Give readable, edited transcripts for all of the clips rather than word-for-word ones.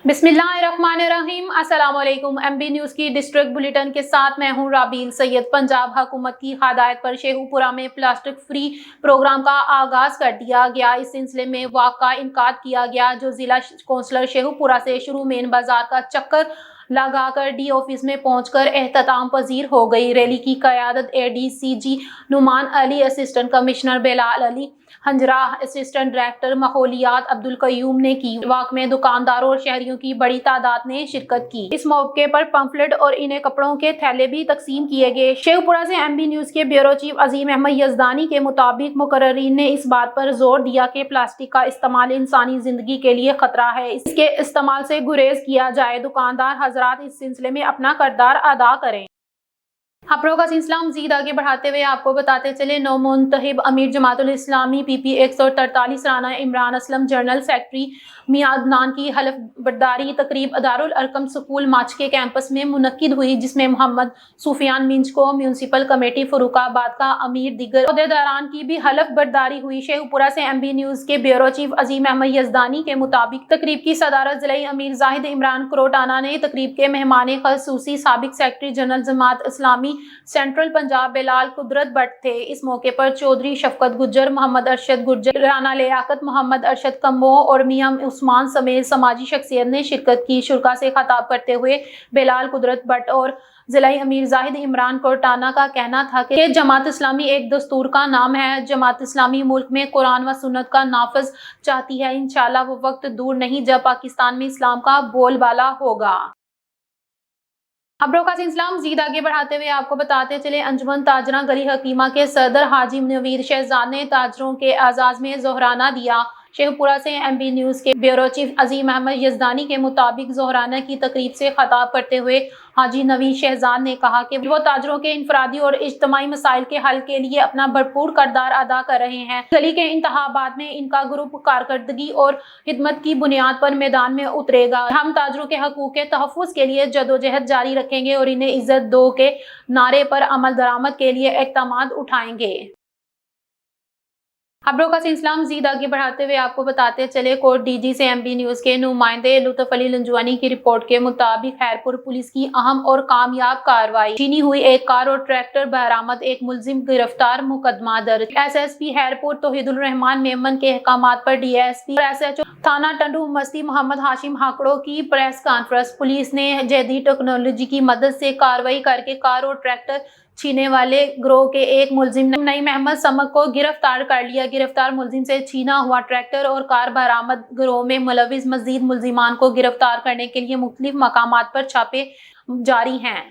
बिस्मिल्लाहिर्रहमानिर्रहीम। अस्सलाम वालेकुम। MB न्यूज़ की डिस्ट्रिक्ट बुलेटिन के साथ मैं हूं राबील सैयद। पंजाब हुकूमत की हदायत पर शेखुपुरा में प्लास्टिक फ्री प्रोग्राम का आगाज कर दिया गया। इस सिलसिले में वॉक का इनकाद किया गया जो जिला कौंसलर शेखुपुरा से शुरू मेन बाजार का चक्कर लगाकर डी ऑफिस में पहुंचकर एहतमाम पजीर हो गई। रैली की क़यादत ADCG Numan Ali, assistant commissioner Bilal Ali Hanjra, assistant director माहौलियात अब्दुल कयूम ने की। वॉक में दुकानदारों और शहरियों की बड़ी तादाद ने शिरकत की। इस मौके पर पंफलेट और इन्हें कपड़ों के थैले भी तकसीम किए गए। शेखपुरा से MB न्यूज़ के ब्यूरो चीफ अजीम अहमद यजदानी के मुताबिक मुकर्रिरीन ने इस बात पर जोर दिया कि प्लास्टिक का इस्तेमाल इंसानी जिंदगी के लिए खतरा है, इसके इस्तेमाल से गुरेज किया जाए। दुकानदार हजरात इस सिलसिले में अपना किरदार अदा करें। खबरों का सिलसिला मजीद आगे बढ़ाते हुए आपको बताते चले, नौमुंतखब अमीर Jamaatul Islami PP 143 Rana Imran Aslam, general secretary Mian Adnan की हलफ बर्दारी तकरीब दारुल अरकम स्कूल माचके कैंपस में मुनक्किद हुई, जिसमें मोहम्मद सुफियान मिंज को म्यूनसिपल कमेटी फरुखाबाद का अमीर दीगर अहदेदारान की भी हलफ बर्दारी हुई। शेखपुरा से MB न्यूज़ के ब्यूरो चीफ अजीम अहमद यजदानी के मुताबिक तकरीब की सदारत जिला अमीर जाहिद इमरान क्रोटाना ने। तकरीब के मेहमान खसूसी साबिक secretary general Jamaat Islami central Punjab Belal कुदरत भट्ट थे। इस मौके पर चौधरी शफकत गुज्जर, मोहम्मद अरशद गुज्जर, राना लियाकत, मोहम्मद अरशद कम्बो और मियां उस्मान समेत समाजी शख्सियत ने शिरकत की। शुरा से खिताब करते हुए बेलाल कुदरत भट्ट और जिला अमीर जाहिद इमरान कोटाना का कहना था कि जमात इस्लामी एक दस्तूर का नाम है। जमात इस्लामी मुल्क में कुरान व सुन्नत का नाफज चाहती है। इंशाअल्लाह वो वक्त दूर नहीं जब पाकिस्तान में इस्लाम का बोलबाला होगा। खबरों का सिलसिला मजीद आगे बढ़ाते हुए आपको बताते चले, अंजुमन ताजरा गली हकीमा के सदर हाजी नवीर शहजाद ने ताजरों के आजाज में जोहराना दिया। शेखपुरा से MB न्यूज़ के ब्यूरो चीफ अजीम अहमद यजदानी के मुताबिक जोहराना की तकरीब से खिताब करते हुए हाजी नवीर शहजाद ने कहा कि वो ताजरों के इंफरादी और इज्तिमाई मसाइल के हल के लिए अपना भरपूर किरदार अदा कर रहे हैं। गली के इंतखाबात में इनका ग्रुप कारकर्दगी और खिदमत की बुनियाद पर मैदान में उतरेगा। हम ताजरों के हकूक के तहफ़्फ़ुज़ के लिए जदोजहद जारी रखेंगे और इन्हें इज्जत दो के नारे पर अमल दरामद के लिए इक़दामात उठाएंगे। खबरों का सिलसिला मजीद आगे बढ़ाते हुए आपको बताते चले, कोर्ट DG से MB न्यूज़ के नुमाइंदे लुत्फ अली लंजुआनी की रिपोर्ट के मुताबिक खैरपुर पुलिस की अहम और कामयाब कार्रवाई, छीनी हुई एक कार और ट्रैक्टर बरामद, एक मुलजिम गिरफ्तार, मुकदमा दर्ज। SSP खैरपुर तौहीदुल रहमान मेमन के अहकामात पर DSP और SHO थाना टंडू मस्ती मोहम्मद हाशिम हाकड़ो की प्रेस कॉन्फ्रेंस। पुलिस ने जदीद टेक्नोलॉजी की मदद से कार्रवाई करके कार और ट्रैक्टर छीने वाले गिरोह के एक मुलजिम नईम अहमद समक को गिरफ्तार कर लिया। गिरफ्तार मुलजिम से छीना हुआ ट्रैक्टर और कार बरामद। गिरोह में मुलविस मजीद मुलजिमान को गिरफ्तार करने के लिए मुख्तलिफ मकामात पर छापे जारी हैं।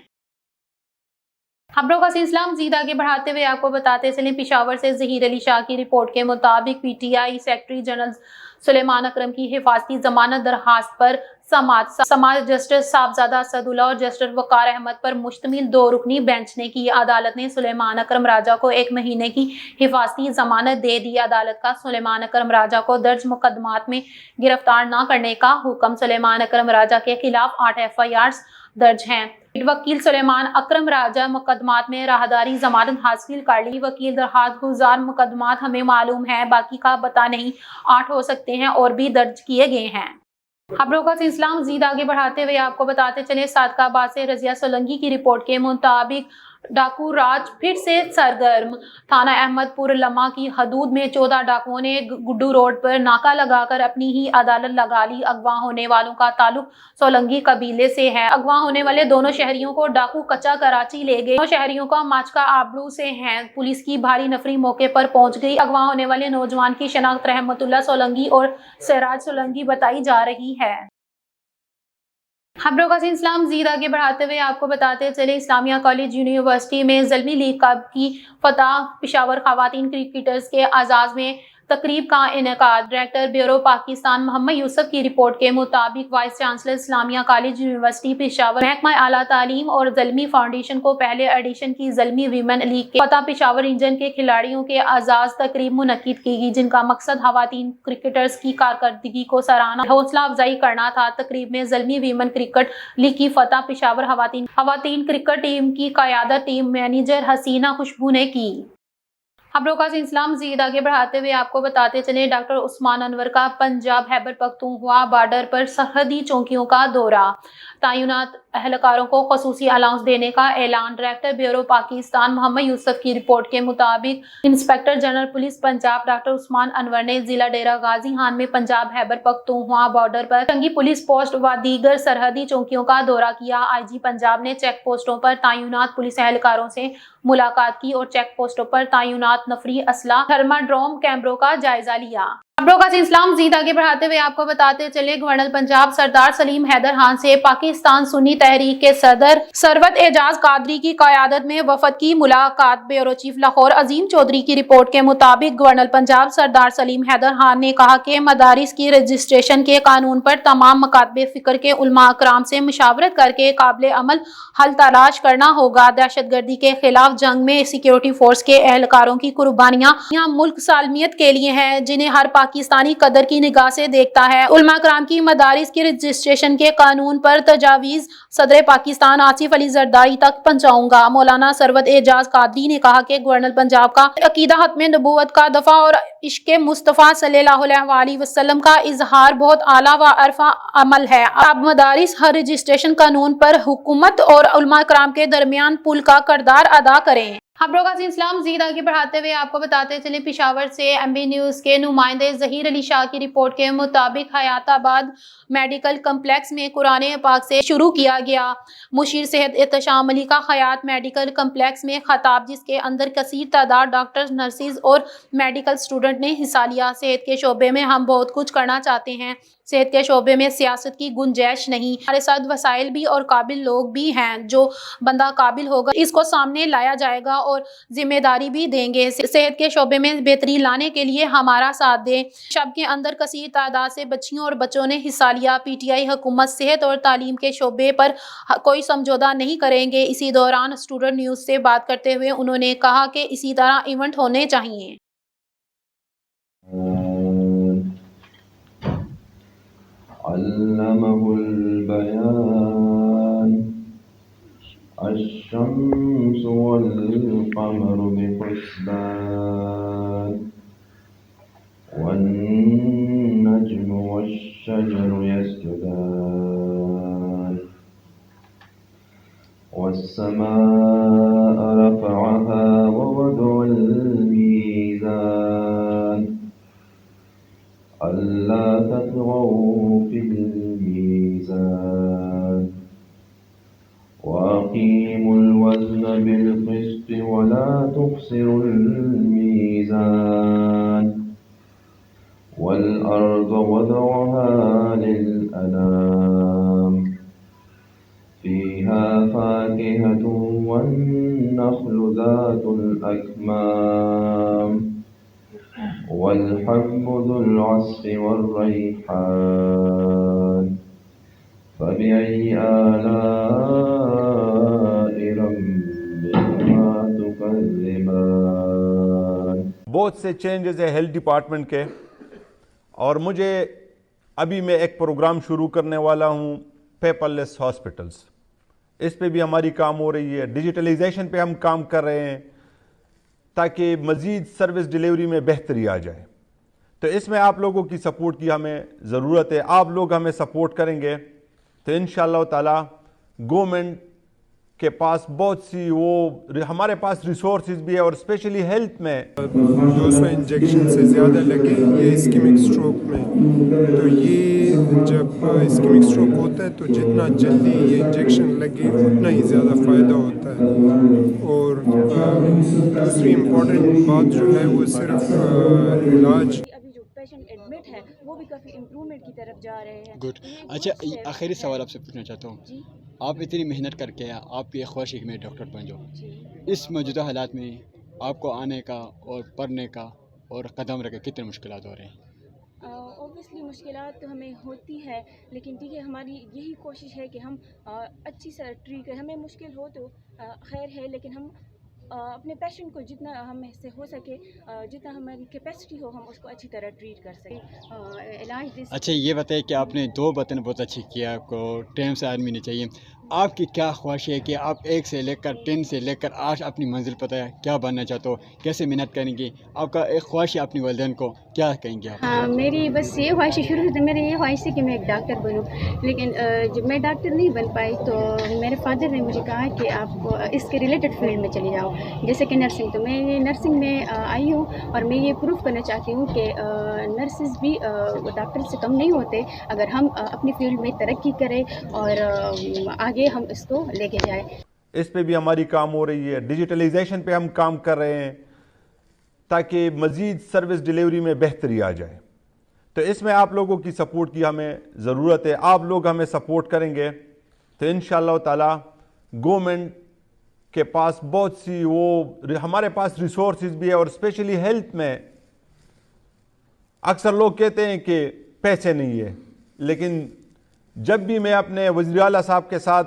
खबरों का सिलसिला मजीद आगे बढ़ाते हुए आपको बताते चले, पेशावर से ज़हीर अली शाह की रिपोर्ट के मुताबिक PTI सेक्रेटरी जनरल सुलेमान अकरम की हिफाजती जमानत दरखास्त पर समाज जस्टिस साहबजादा असदुल्ला और जस्टिस वकार अहमद पर मुश्तमिल 2 रुकनी बेंच ने की। अदालत ने सुलेमान अकरम राजा को 1 महीने की हिफाजती जमानत दे दी। अदालत का सुलेमान अकरम राजा को दर्ज मुकदमात में गिरफ्तार न करने का हुक्म। सुलेमान अकरम राजा के खिलाफ 8 FIRs दर्ज हैं। वकील सुलेमान अकरम राजा मुकदमात में राहदारी जमानत हासिल कर ली। वकील दरखास्त गुजार मुकदमात हमें मालूम है, बाकी का पता नहीं, 8 हो सकते हैं और भी दर्ज किए गए हैं। खबरों का सिलसिला मजीद आगे बढ़ाते हुए आपको बताते चले, सादकाबाद से रजिया सोलंकी की रिपोर्ट के मुताबिक डाकू राज फिर से सरगर्म। थाना अहमदपुर लम्हा की हदूद में 14 डाकुओं ने गुड्डू रोड पर नाका लगाकर अपनी ही अदालत लगा ली। अगवा होने वालों का ताल्लुक सोलंकी कबीले से है। अगवा होने वाले दोनों शहरियों को डाकू कच्चा कराची ले गए। दोनों शहरियों का माचका आबरू से हैं। पुलिस की भारी नफरी मौके पर पहुंच गई। अगवा होने वाले नौजवान की शनाख्त रहमतुल्लाह सोलंकी और सहराज सोलंकी बताई जा रही है। खबरों का सिलसिला मजीद आगे बढ़ाते हुए आपको बताते चले, इस्लामिया कॉलेज यूनिवर्सिटी में ज़ल्मी लीग कप की फतह पेशावर खवातीन क्रिकेटर्स के आज़ाज़ में तकरीब का इनेकाद। डायरेक्टर ब्यूरो पाकिस्तान मोहम्मद यूसुफ की रिपोर्ट के मुताबिक vice chancellor Islamia college university Peshawar, महकमा आला तालीम और ज़ल्मी फाउंडेशन को पहले एडिशन की ज़ल्मी वीमेन लीग के फतह पेशावर रीजन के खिलाड़ियों के आज़ाज़ तकरीब मुनक्किद की गई, जिनका मकसद खवातीन क्रिकेटर्स की कारकर्दगी को सराहना, हौसला अफजाई करना था। तकरीब में ज़ल्मी वीमेन क्रिकेट लीग की फतह पेशावर खवातीन क्रिकेट टीम की क़यादत टीम मैनेजर हसीना खुशबू ने की। खबरों का सिलसिला मजीद आगे बढ़ाते हुए आपको बताते चले, डॉक्टर उस्मान अनवर का पंजाब खैबर पख्तूनख्वा बॉर्डर पर सरहदी चौकियों का दौरा, तैनात एहलकारों को खसूसी अलाउंस देने का ऐलान। डायरेक्टर ब्यूरो पाकिस्तान मोहम्मद यूसुफ की रिपोर्ट के मुताबिक inspector general police Punjab doctor Usman Anwar ने जिला डेरा गाजी खान में पंजाब खैबर पख्तूनख्वा बॉर्डर पर जंगी पुलिस पोस्ट व दीगर सरहदी चौकियों का दौरा किया। आईजी पंजाब ने चेक पोस्टों पर तैनात पुलिस एहलकारों से मुलाकात की और चेक पोस्टों पर तैनात नफरी असला थर्माड्रोम कैमरों का जायजा लिया। खबरों का सिलसिला मजीद आगे बढ़ाते हुए आपको बताते चले, गवर्नर पंजाब सरदार सलीम हैदर खान से पाकिस्तान सुन्नी तहरीक के सदर सरवत एजाज कादरी की क़यादत में वफद की मुलाकात। ब्यूरो चीफ लाहौर अजीम चौधरी की रिपोर्ट के मुताबिक गवर्नर पंजाब सरदार सलीम हैदर खान ने कहा कि मदारिस की रजिस्ट्रेशन के कानून पर तमाम मकातबे फिक्र के उलमा कराम से मुशावरत करके काबिल अमल हल तलाश करना होगा। दहशत गर्दी के खिलाफ जंग में सिक्योरिटी फोर्स के एहलकारों की कुर्बानियां यहाँ मुल्क सालमियत के लिए हैं, जिन्हें हर पाकिस्तानी कदर की निगाह से देखता है। उलमा कराम की मदारिस की रजिस्ट्रेशन के कानून पर तजावीज सदर पाकिस्तान आसिफ अली जरदारी तक पहुंचाऊंगा। मौलाना सरवत एजाज कादरी ने कहा कि गवर्नर पंजाब का अकीदा हत्म नबूवत का दफा और इश्क़ मुस्तफ़ा सल्लल्लाहु अलैहि वसल्लम का इजहार बहुत आला व अरफा अमल है। अब मदारिस हर रजिस्ट्रेशन कानून पर हुकूमत और उलमा कराम के दरमियान पुल का किरदार अदा करें। खबरों का सिलसिला मजीद आगे बढ़ाते हुए आपको बताते चले, पेशावर से एमबी न्यूज के नुमाइंदे जहीर अली शाह की रिपोर्ट के मुताबिक हयाताबाद मेडिकल कम्प्लेक्स में कुरान पाक से शुरू किया गया मुशीर सेहत एहतशाम अली का हयात मेडिकल कम्प्लेक्स में खताब, जिसके अंदर कसीर तादाद डॉक्टर्स, नर्सिस और मेडिकल स्टूडेंट ने हिस्सा लिया। सेहत के शोबे में हम बहुत कुछ करना चाहते हैं, सेहत के शोबे में सियासत की गुंजाइश नहीं, हमारे साथ वसाइल भी और काबिल लोग भी हैं। जो बंदा काबिल होगा इसको सामने लाया जाएगा और जिम्मेदारी भी देंगे। सेहत के शोबे में बेहतरी लाने के लिए हमारा साथ दें। शब के अंदर कसीर तादाद से बच्चियों और बच्चों ने हिस्सा लिया। पीटीआई हुकूमत सेहत और तालीम के शोबे पर कोई समझौता नहीं करेंगे। इसी दौरान स्टूडेंट न्यूज़ से बात करते हुए उन्होंने कहा कि इसी तरह इवेंट होने चाहिए। अल्लमहुल बयान अश-शम्सु वल क़मरु बिहुस्बान वन नज्मु वश-शजरु यस्जुदान वस्समाअ रफ़अहा व वदअल मीज़ान अल्ला तत्गौ फिल मीज़ान वअक़ीमुल वज़न बिल क़िस्त वला तुख़सिरुल मीज़ान वल अर्ज़ वदअहा लिल अनाम फ़ीहा फ़ाकिहतुन वन नख़्लु ज़ातुल अकमाम वल्हब्बु ज़ुल अस्फ़ि वर्रैहान फ़बिअय्यि आलाइ रब्बिकुमा तुकज़्ज़िबान। बहुत से चेंजेस है हेल्थ डिपार्टमेंट के, और मुझे अभी मैं एक प्रोग्राम शुरू करने वाला हूँ पेपरलेस हॉस्पिटल्स। इस पे भी हमारी काम हो रही है। डिजिटलाइजेशन पे हम काम कर रहे हैं ताकि मज़ीद सर्विस डिलीवरी में बेहतरी आ जाए। तो इसमें आप लोगों की सपोर्ट की हमें ज़रूरत है। आप लोग हमें सपोर्ट करेंगे तो इंशाअल्लाह ताला गवर्नमेंट के पास बहुत सी हमारे पास रिसोर्सेज भी है, और स्पेशली हेल्थ में 200 इंजेक्शन से ज़्यादा लगे ये इस्केमिक स्ट्रोक में। तो ये जब इस्केमिक स्ट्रोक होता है तो जितना जल्दी ये इंजेक्शन लगे उतना ही ज़्यादा फ़ायदा होता है। और दूसरी इम्पॉर्टेंट बात जो है वो सिर्फ इलाज, पेशेंट एडमिट है वो भी काफ़ी इम्प्रूवमेंट की तरफ जा रहे हैं। गुड। अच्छा, आखिरी सवाल आपसे पूछना चाहता हूँ, आप इतनी मेहनत करके आपकी एक ख्वाहिश है कि मैं डॉक्टर बन जाऊँ, इस मौजूदा हालात में आपको आने का और पढ़ने का और कदम रखे कितने मुश्किलात हो रहे हैं? ऑब्वियसली मुश्किलात तो हमें होती है, लेकिन ठीक है, हमारी यही कोशिश है कि हम अच्छी से ट्रीट करें। हमें मुश्किल हो तो खैर है, लेकिन हम अपने पेशेंट को जितना हमें से हो सके, जितना हमारी कैपेसिटी हो, हम उसको अच्छी तरह ट्रीट कर सकें। इलाज। अच्छा, ये बताइए कि आपने 2 बातें बहुत अच्छी किया, आपको टाइम से आदमी नहीं चाहिए। आपकी क्या ख्वाहिश है कि आप 1 से लेकर 10 से लेकर 8 अपनी मंजिल पता है क्या बनना चाहते हो, कैसे मेहनत करेंगे, आपका एक ख्वाहिश है अपनी वालिदैन को क्या कहेंगे आप? हाँ, मेरी बस ये ख्वाहिश है, शुरू से मेरी ये ख्वाहिश है कि मैं एक डॉक्टर बनूं, लेकिन जब मैं डॉक्टर नहीं बन पाई तो मेरे फादर ने मुझे कहा कि आप इसके रिलेटेड फील्ड में चली जाओ, जैसे कि नर्सिंग। तो मैं ये नर्सिंग में आई हूँ और मैं ये प्रूफ करना चाहती हूँ कि नर्सेज भी डॉक्टर से कम नहीं होते अगर हम अपनी फील्ड में तरक्की करें और आगे हम इसको लेके जाएं। इस पे भी हमारी काम हो रही है, डिजिटलाइजेशन पे हम काम कर रहे हैं ताकि मज़ीद सर्विस डिलीवरी में बेहतरी आ जाए। तो इसमें आप लोगों की सपोर्ट की हमें ज़रूरत है। आप लोग हमें सपोर्ट करेंगे तो इंशाअल्लाह ताला गवर्नमेंट के पास बहुत सी हमारे पास रिसोर्सेज भी है, और स्पेशली हेल्थ में अक्सर लोग कहते हैं कि पैसे नहीं है, लेकिन जब भी मैं अपने वज़ीर आला साहब के साथ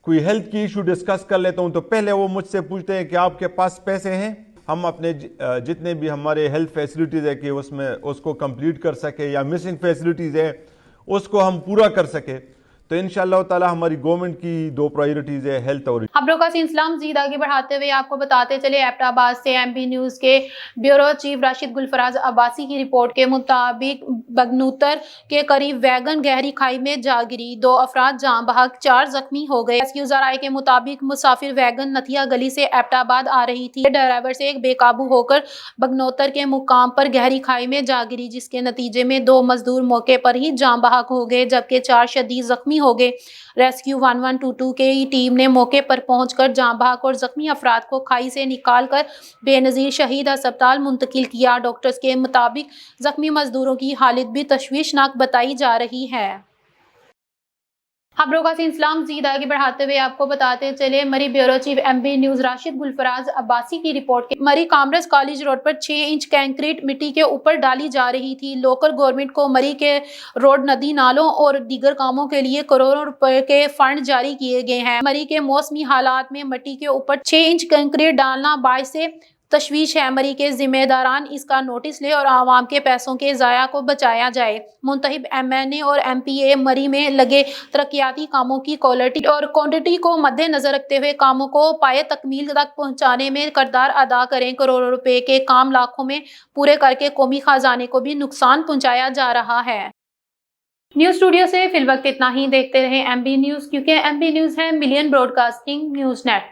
कोई हेल्थ की इशू डिस्कस कर लेता हूं तो पहले वो मुझसे पूछते हैं कि आपके पास पैसे हैं, हम अपने जितने भी हमारे हेल्थ फैसिलिटीज़ है कि उसमें उसको कंप्लीट कर सके, या मिसिंग फैसिलिटीज़ है उसको हम पूरा कर सके। तो इंशाअल्लाह ताला हमारी गवर्नमेंट की 2 प्रायोरिटीज़ है, हेल्थ और। खबरों का सिलसिला मज़ीद आगे बढ़ाते हुए आपको बताते चले, एबटाबाद से एमपी न्यूज़ के ब्यूरो चीफ राशिद गुलफराज अब्बासी की रिपोर्ट के मुताबिक बगनूतर के करीब वैगन गहरी खाई में जा गिरी, 2 अफराद जान बहक, 4 जख्मी हो गए। रेस्क्यू ज़राए के मुताबिक मुसाफिर वैगन नथिया गली से एबटाबाद आ रही थी, ड्राइवर से एक बेकाबू होकर बगनौतर के मुकाम पर गहरी खाई में जा गिरी, जिसके नतीजे में 2 मजदूर मौके पर ही जान बहक हो गए जबकि 4 शदीद जख्मी हो गए। रेस्क्यू 1122 के टीम ने मौके पर पहुंचकर जान बहक और जख्मी अफराद को खाई से निकालकर बेनजीर शहीद अस्पताल मुंतकिल किया। डॉक्टर्स के मुताबिक जख्मी मजदूरों की हालत भी तशवीशनाक बताई जा रही है। खबरों का सिलसिला मज़ीद आगे बढ़ाते हुए आपको बताते चले, मरी bureau chief MP news Rashid Gulfaraz Abbasi की रिपोर्ट के मरी कामरस कॉलेज रोड पर 6 इंच कंक्रीट मिट्टी के ऊपर डाली जा रही थी। लोकल गवर्नमेंट को मरी के रोड, नदी नालों और दीगर कामों के लिए करोड़ों रुपए के फंड जारी किए गए हैं। मरी के मौसमी हालात में मिट्टी के ऊपर 6 इंच कंक्रीट डालना बाइस से तशवीश है। मरी के जिम्मेदारान इसका नोटिस ले और आवाम के पैसों के ज़ाया को बचाया जाए। मुंतहिब एमएनए और एमपीए मरी में लगे तरक्याती कामों की क्वालिटी और क्वांटिटी को मद्देनजर रखते हुए कामों को पाए तकमील तक पहुंचाने में किरदार अदा करें। करोड़ों रुपए के काम लाखों में पूरे करके कौमी खजाने को भी नुकसान पहुंचाया जा रहा है। न्यूज़ स्टूडियो से फिलवक्त इतना ही। देखते रहे एमबी न्यूज़, क्योंकि एमबी न्यूज़ है मिलियन ब्रॉडकास्टिंग न्यूज़ नेटवर्क।